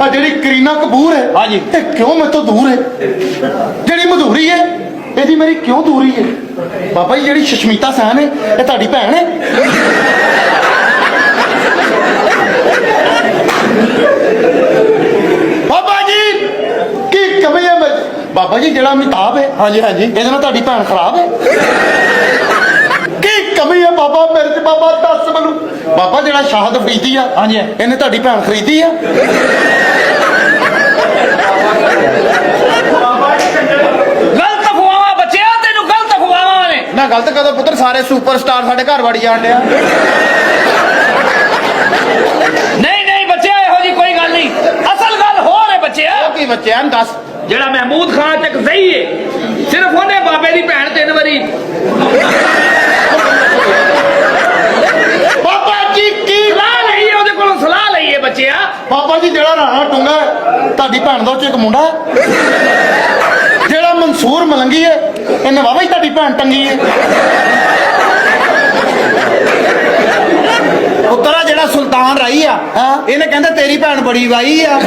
ਆ ਜਿਹੜੀ ਕਰੀਨਾ ਕਪੂਰ ਹੈ ਹਾਂਜੀ। ਇਹ ਕਿਉਂ ਮੇਰੇ ਤੋਂ ਦੂਰ ਹੈ? ਜਿਹੜੀ ਮਧੂਰੀ ਹੈ ਇਹਦੀ ਮੇਰੀ ਕਿਉਂ ਦੂਰੀ ਹੈ? ਬਾਬਾ ਜੀ ਜਿਹੜੀ ਸੁਸ਼ਮਿਤਾ ਸੈਨ ਹੈ ਇਹ ਤੁਹਾਡੀ ਭੈਣ ਹੈ? ਬਾਬਾ ਜੀ ਕੀ ਕਮੀ ਹੈ? ਬਾਬਾ ਜੀ ਜਿਹੜਾ ਅਮਿਤਾਭ ਹੈ ਹਾਂਜੀ ਹਾਂਜੀ ਇਹਦੇ ਨਾਲ ਤੁਹਾਡੀ ਭੈਣ ਖਰਾਬ ਹੈ? ਕੀ ਕਮੀ ਹੈ ਬਾਬਾ ਮੇਰੇ ਚ? ਬਾਬਾ ਦੱਸ ਮੈਨੂੰ। ਬਾਬਾ ਜਿਹੜਾ ਸ਼ਾਹਦ ਫਰੀਦੀ ਆ ਹਾਂਜੀ ਇਹਨੇ ਤੁਹਾਡੀ ਭੈਣ ਖਰੀਦੀ ਆ? ਗਲਤ ਅਫਵਾਹਾਂ ਬੱਚਿਆ, ਤੈਨੂੰ ਗਲਤ ਅਫਵਾਹਾਂ ਨੇ। ਨਾ ਗਲਤ ਕਦੋਂ ਪੁੱਤਰ? ਸਾਰੇ ਸੁਪਰਸਟਾਰ ਸਾਡੇ ਘਰ ਵੜੀ ਜਾਣ ਡਿਆ। ਨਹੀਂ ਨਹੀਂ ਬੱਚਿਆ, ਇਹੋ ਜੀ ਕੋਈ ਗੱਲ ਨਹੀਂ। ਅਸਲ ਗੱਲ ਹੋਰ ਹੈ ਬੱਚਿਆ। ਕੀ ਬੱਚਿਆਂ ਨੂੰ ਦੱਸ। ਜਿਹੜਾ ਮਹਿਮੂਦ ਖਾਨ ਤੱਕ ਸਹੀ ਹੈ, ਸਿਰਫ ਉਹਨੇ ਬਾਬੇ ਦੀ ਭੈਣ 3 ਵਾਰੀ। ਬਾਬਾ ਜੀ ਕੀ ਸਲਾਹ ਲਈ ਹੈ, ਉਹਦੇ ਕੋਲੋਂ ਸਲਾਹ ਲਈ ਹੈ ਬੱਚਿਆ। ਬਾਬਾ ਜੀ ਜਿਹੜਾ ਰਾਣਾ ਟੁੰਗਾ ਹੈ, ਤੁਹਾਡੀ ਭੈਣ ਦਾ ਉਹ ਚ ਇੱਕ ਮੁੰਡਾ ਹੈ। ਜਿਹੜਾ ਮਨਸੂਰ ਮਲੰਗੀ ਹੈ ਇਹਨੇ ਬਾਬਾ ਜੀ ਤੁਹਾਡੀ ਭੈਣ ਟੰਗੀ ਹੈ। ਪੁੱਤਰਾ ਜਿਹੜਾ ਸੁਲਤਾਨ ਰਾਈ ਆ ਹਾਂ। ਇਹਨੇ ਕਹਿੰਦੇ ਤੇਰੀ ਭੈਣ ਬੜੀ ਵਾਈ ਆ।